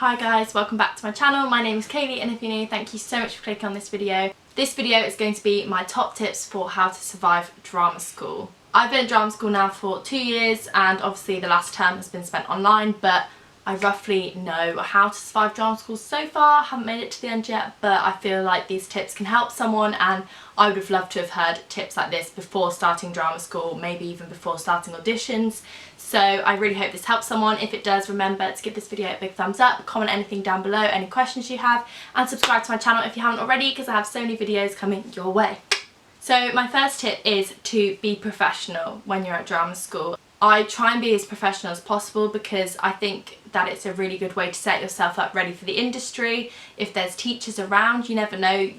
Hi guys, welcome back to my channel. My name is Kayleigh and if you're new, thank you so much for clicking on this video. This video is going to be my top tips for how to survive drama school. I've been at drama school now for 2 years and obviously the last term has been spent online, but I roughly know how to survive drama school so far. Haven't made it to the end yet, but I feel like these tips can help someone, and I would have loved to have heard tips like this before starting drama school, maybe even before starting auditions. So I really hope this helps someone. If it does, remember to give this video a big thumbs up, comment anything down below, any questions you have, and subscribe to my channel if you haven't already, because I have so many videos coming your way. So my first tip is to be professional when you're at drama school. I try and be as professional as possible because I think that it's a really good way to set yourself up ready for the industry. If there's teachers around, you never know,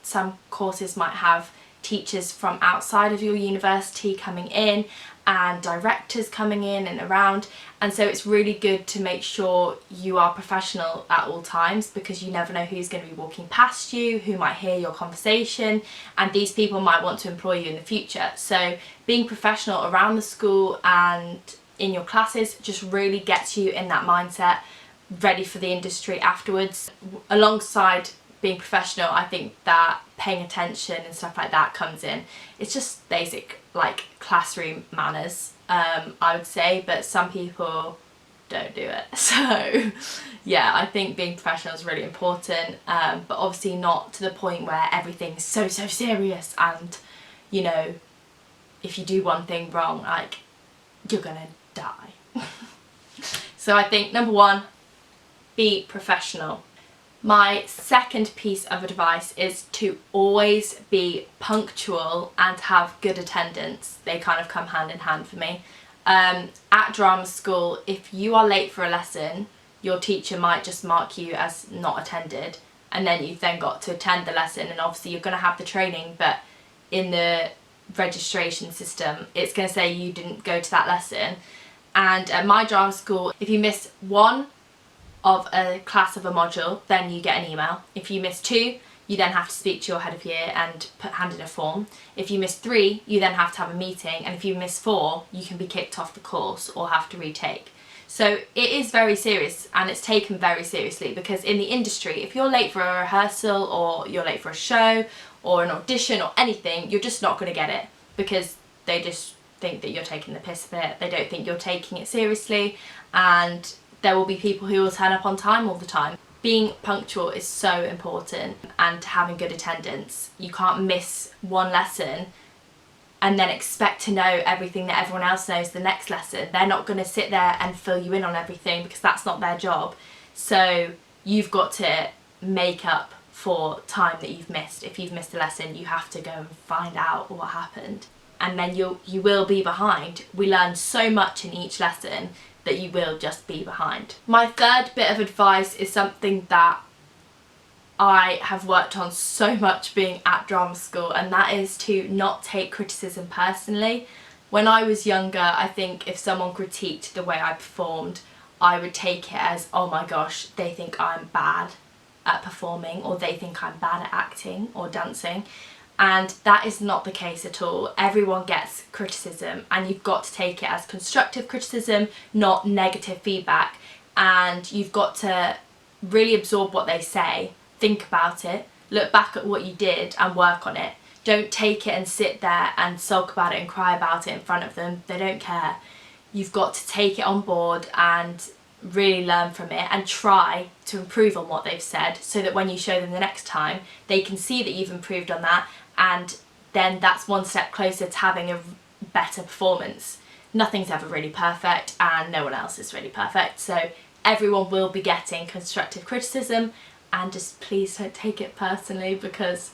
some courses might have teachers from outside of your university coming in and directors coming in and around, and so it's really good to make sure you are professional at all times, because you never know who's going to be walking past you, who might hear your conversation, and these people might want to employ you in the future. So being professional around the school and in your classes just really gets you in that mindset, ready for the industry afterwards. Alongside being professional, I think that paying attention and stuff like that comes in. It's just basic like classroom manners, I would say, but some people don't do it. So yeah, I think being professional is really important, but obviously not to the point where everything's so serious and, you know, if you do one thing wrong, like, you're gonna die. So I think number one, be professional. My second piece of advice is to always be punctual and have good attendance. They kind of come hand in hand for me. At drama school, if you are late for a lesson, your teacher might just mark you as not attended, and then you've then got to attend the lesson, and obviously you're going to have the training, but in the registration system it's going to say you didn't go to that lesson. And at my drama school, if you miss one of a class of a module, then you get an email. If you miss 2, you then have to speak to your head of year and hand in a form. If you miss 3, you then have to have a meeting, and if you miss 4, you can be kicked off the course or have to retake. So it is very serious, and it's taken very seriously, because in the industry, if you're late for a rehearsal or you're late for a show or an audition or anything, you're just not going to get it, because they just think that you're taking the piss of it. They don't think you're taking it seriously, and there will be people who will turn up on time all the time. Being punctual is so important, and having good attendance. You can't miss one lesson and then expect to know everything that everyone else knows the next lesson. They're not going to sit there and fill you in on everything, because that's not their job. So you've got to make up for time that you've missed. If you've missed a lesson, you have to go and find out what happened, and then you will be behind. We learn so much in each lesson that you will just be behind. My third bit of advice is something that I have worked on so much being at drama school, and that is to not take criticism personally. When I was younger, I think if someone critiqued the way I performed, I would take it as, oh my gosh, they think I'm bad at performing, or they think I'm bad at acting or dancing. And that is not the case at all. Everyone gets criticism, and you've got to take it as constructive criticism, not negative feedback. And you've got to really absorb what they say, think about it, look back at what you did and work on it. Don't take it and sit there and sulk about it and cry about it in front of them. They don't care. You've got to take it on board and really learn from it, and try to improve on what they've said, so that when you show them the next time, they can see that you've improved on that, and then that's one step closer to having a better performance. Nothing's ever really perfect, and no one else is really perfect, so everyone will be getting constructive criticism, and just please don't take it personally, because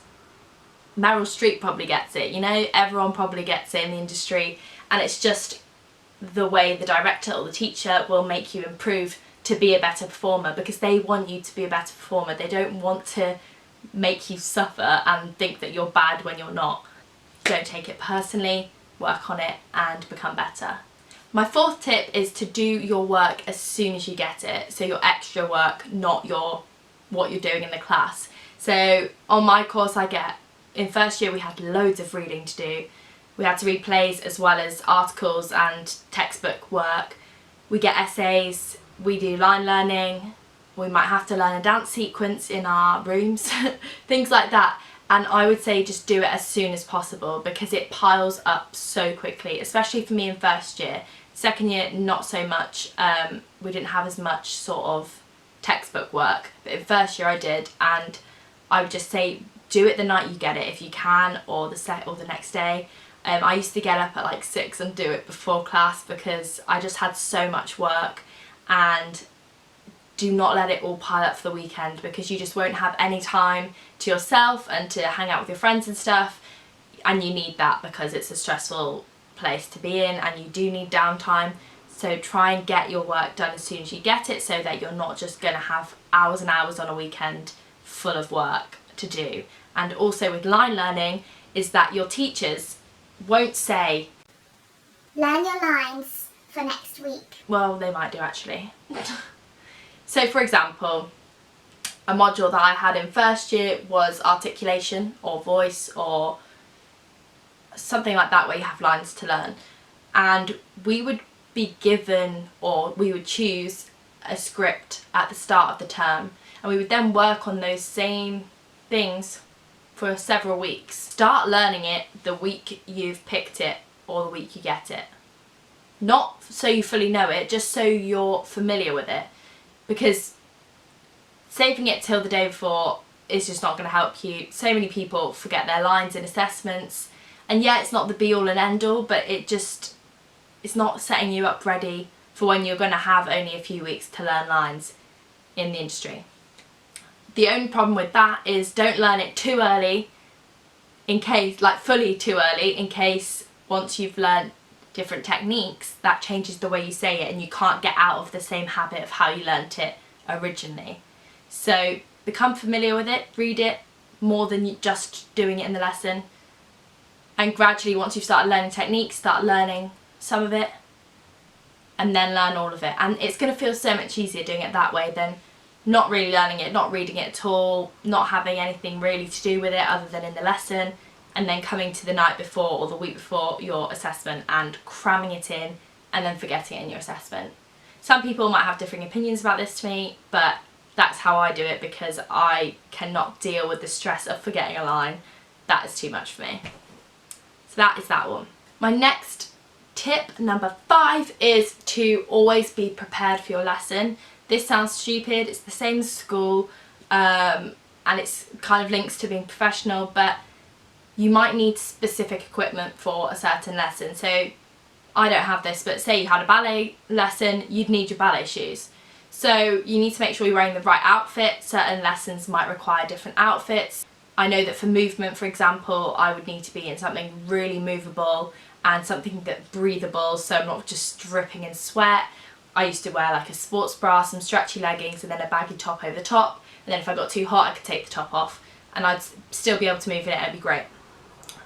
Meryl Streep probably gets it, you know, everyone probably gets it in the industry, and it's just the way the director or the teacher will make you improve to be a better performer, because they want you to be a better performer. They don't want to make you suffer and think that you're bad when you're not. Don't take it personally, work on it and become better. My fourth tip is to do your work as soon as you get it. So your extra work, not what you're doing in the class. So on my course in first year we had loads of reading to do. We had to read plays as well as articles and textbook work. We get essays, we do line learning, we might have to learn a dance sequence in our rooms, things like that. And I would say just do it as soon as possible, because it piles up so quickly, especially for me in first year. Second year, not so much. We didn't have as much sort of textbook work, but in first year I did, and I would just say do it the night you get it if you can, or the next day. I used to get up at like 6 and do it before class because I just had so much work. And do not let it all pile up for the weekend, because you just won't have any time to yourself and to hang out with your friends and stuff, and you need that because it's a stressful place to be in and you do need downtime. So try and get your work done as soon as you get it, so that you're not just going to have hours and hours on a weekend full of work to do. And also with line learning is that your teachers won't say, learn your lines for next week. Well, they might do actually. So for example, a module that I had in first year was articulation or voice or something like that, where you have lines to learn. And we would be given, or we would choose a script at the start of the term, and we would then work on those same things for several weeks. Start learning it the week you've picked it or the week you get it. Not so you fully know it, just so you're familiar with it. Because saving it till the day before is just not going to help you. So many people forget their lines in assessments, and yeah, it's not the be all and end all, but it's not setting you up ready for when you're going to have only a few weeks to learn lines in the industry. The only problem with that is don't learn it too early, in case, like fully too early, in case once you've learned different techniques, that changes the way you say it and you can't get out of the same habit of how you learnt it originally. So become familiar with it, read it more than just doing it in the lesson, and gradually, once you've started learning techniques, start learning some of it and then learn all of it. And it's going to feel so much easier doing it that way than not really learning it, not reading it at all, not having anything really to do with it other than in the lesson, and then coming to the night before or the week before your assessment and cramming it in and then forgetting it in your assessment. Some people might have differing opinions about this to me, but that's how I do it, because I cannot deal with the stress of forgetting a line. That is too much for me. So that is that one. My next tip, number 5, is to always be prepared for your lesson. This sounds stupid, it's the same as school, and it's kind of links to being professional, but you might need specific equipment for a certain lesson. So I don't have this, but say you had a ballet lesson, you'd need your ballet shoes. So you need to make sure you're wearing the right outfit. Certain lessons might require different outfits. I know that for movement, for example, I would need to be in something really movable and something that's breathable, so I'm not just dripping in sweat. I used to wear like a sports bra, some stretchy leggings, and then a baggy top over the top. And then if I got too hot, I could take the top off and I'd still be able to move in it, it'd be great.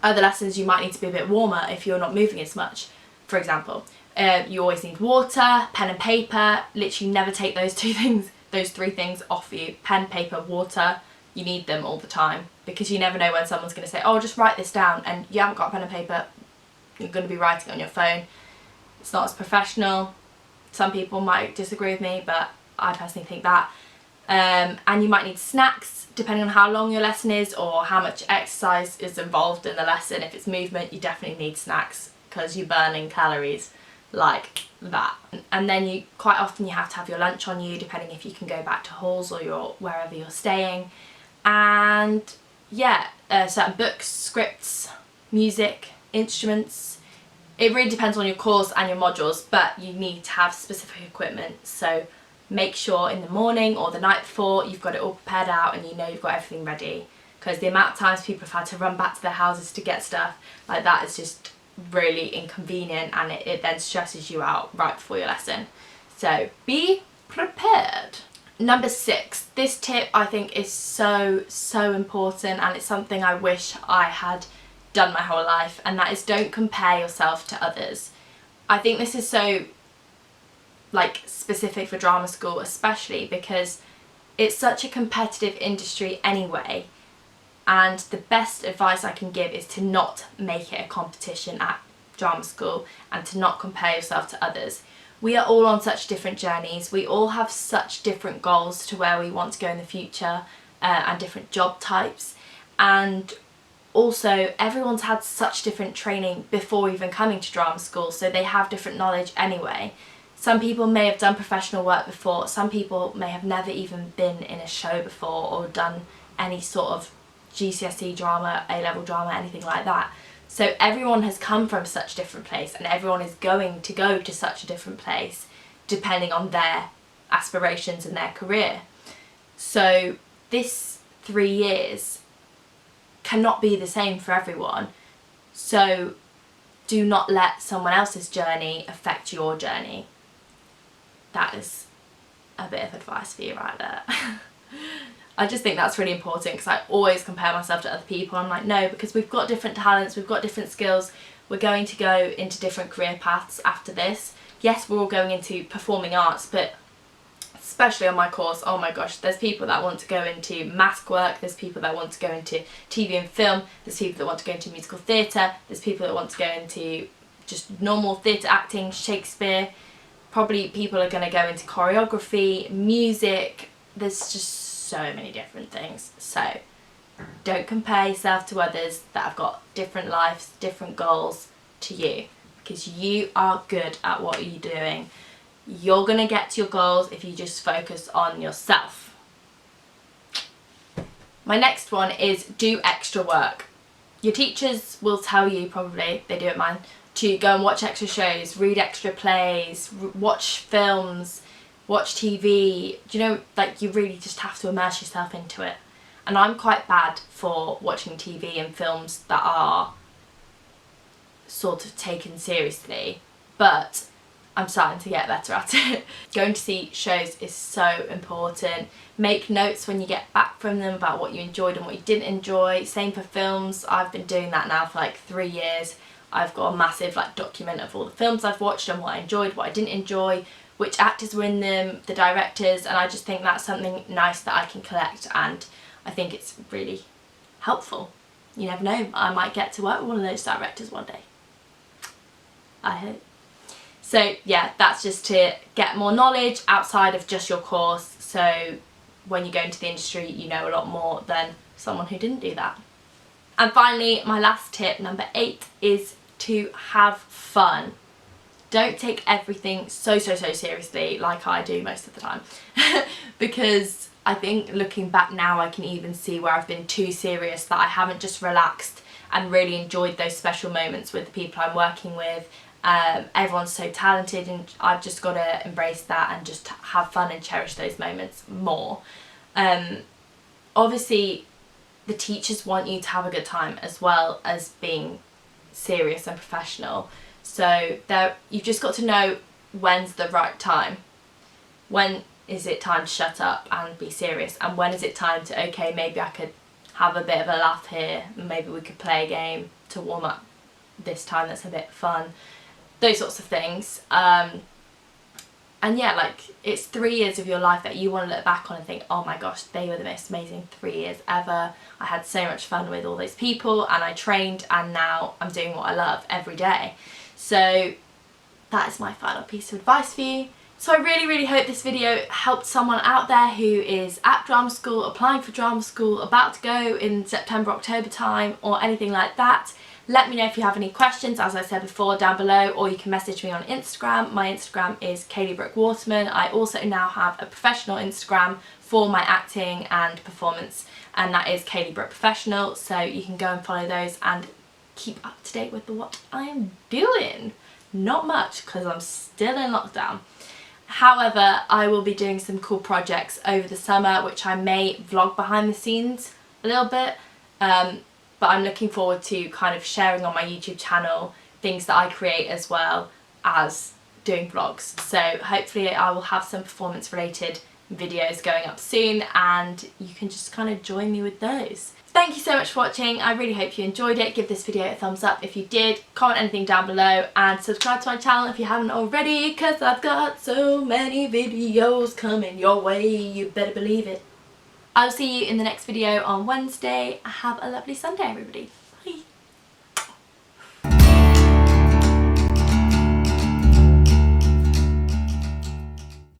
Other lessons you might need to be a bit warmer if you're not moving as much, for example. You always need water, pen and paper. Literally never take those three things off you. Pen, paper, water. You need them all the time, because you never know when someone's going to say, oh, just write this down, and you haven't got a pen and paper. You're going to be writing on your phone. It's not as professional. Some people might disagree with me, but I personally think that. And you might need snacks, depending on how long your lesson is or how much exercise is involved in the lesson. If it's movement, you definitely need snacks, because you're burning calories like that. And then you quite often you have to have your lunch on you, depending if you can go back to halls or wherever you're staying. And yeah, certain books, scripts, music, instruments. It really depends on your course and your modules, but you need to have specific equipment. So make sure in the morning or the night before you've got it all prepared out and you know you've got everything ready, because the amount of times people have had to run back to their houses to get stuff like that is just really inconvenient, and it then stresses you out right before your lesson. So be prepared. Number 6, this tip I think is so important, and it's something I wish I had done my whole life, and that is don't compare yourself to others. I think this is so specific for drama school, especially because it's such a competitive industry anyway, and the best advice I can give is to not make it a competition at drama school and to not compare yourself to others. we are all on such different journeys. We all have such different goals to where we want to go in the future, and different job types. And also everyone's had such different training before even coming to drama school, so they have different knowledge anyway. Some people may have done professional work before, some people may have never even been in a show before or done any sort of GCSE drama, A-level drama, anything like that. So everyone has come from such a different place, and everyone is going to go to such a different place depending on their aspirations and their career. So this 3 years cannot be the same for everyone. So do not let someone else's journey affect your journey. That is a bit of advice for you right there. I just think that's really important, because I always compare myself to other people. I'm like, no, because we've got different talents, we've got different skills, we're going to go into different career paths after this. Yes, we're all going into performing arts, but especially on my course, oh my gosh, there's people that want to go into mask work, there's people that want to go into TV and film, there's people that want to go into musical theatre, there's people that want to go into just normal theatre acting, Shakespeare, probably people are going to go into choreography, music, there's just so many different things. So don't compare yourself to others that have got different lives, different goals to you, because you are good at what you're doing. You're going to get to your goals if you just focus on yourself. My next one is do extra work. Your teachers will tell you, probably, they do it mine, to go and watch extra shows, read extra plays, watch films, watch TV. Do you know, like, you really just have to immerse yourself into it. And I'm quite bad for watching TV and films that are sort of taken seriously, but I'm starting to get better at it. Going to see shows is so important. Make notes when you get back from them about what you enjoyed and what you didn't enjoy. Same for films. I've been doing that now for like 3 years. I've got a massive document of all the films I've watched and what I enjoyed, what I didn't enjoy, which actors were in them, the directors, and I just think that's something nice that I can collect, and I think it's really helpful. You never know, I might get to work with one of those directors one day. I hope. So yeah, that's just to get more knowledge outside of just your course, so when you go into the industry you know a lot more than someone who didn't do that. And finally, my last tip, number 8, is to have fun. Don't take everything so seriously like I do most of the time. Because I think looking back now I can even see where I've been too serious, that I haven't just relaxed and really enjoyed those special moments with the people I'm working with. Everyone's so talented, and I've just got to embrace that and just have fun and cherish those moments more. Obviously the teachers want you to have a good time as well as being serious and professional, so you've just got to know when's the right time. When is it time to shut up and be serious, and when is it time to, okay, maybe I could have a bit of a laugh here, maybe we could play a game to warm up this time that's a bit fun. Those sorts of things. And yeah, like, it's 3 years of your life that you want to look back on and think, oh my gosh, they were the most amazing 3 years ever. I had so much fun with all those people, and I trained, and now I'm doing what I love every day. So that is my final piece of advice for you. So I really hope this video helped someone out there who is at drama school, applying for drama school, about to go in September, October time, or anything like that. Let me know if you have any questions, as I said before, down below, or you can message me on Instagram. My Instagram is Kayleigh I also now have a professional Instagram for my acting and performance, and that is Kayleigh Professional, so you can go and follow those and keep up to date with what I am doing. Not much, because I'm still in lockdown. However, I will be doing some cool projects over the summer, which I may vlog behind the scenes a little bit. But I'm looking forward to kind of sharing on my YouTube channel things that I create as well as doing vlogs. So hopefully I will have some performance related videos going up soon, and you can just kind of join me with those. Thank you so much for watching. I really hope you enjoyed it. Give this video a thumbs up if you did, comment anything down below, and subscribe to my channel if you haven't already, because I've got so many videos coming your way, you better believe it. I'll see you in the next video on Wednesday. Have a lovely Sunday, everybody.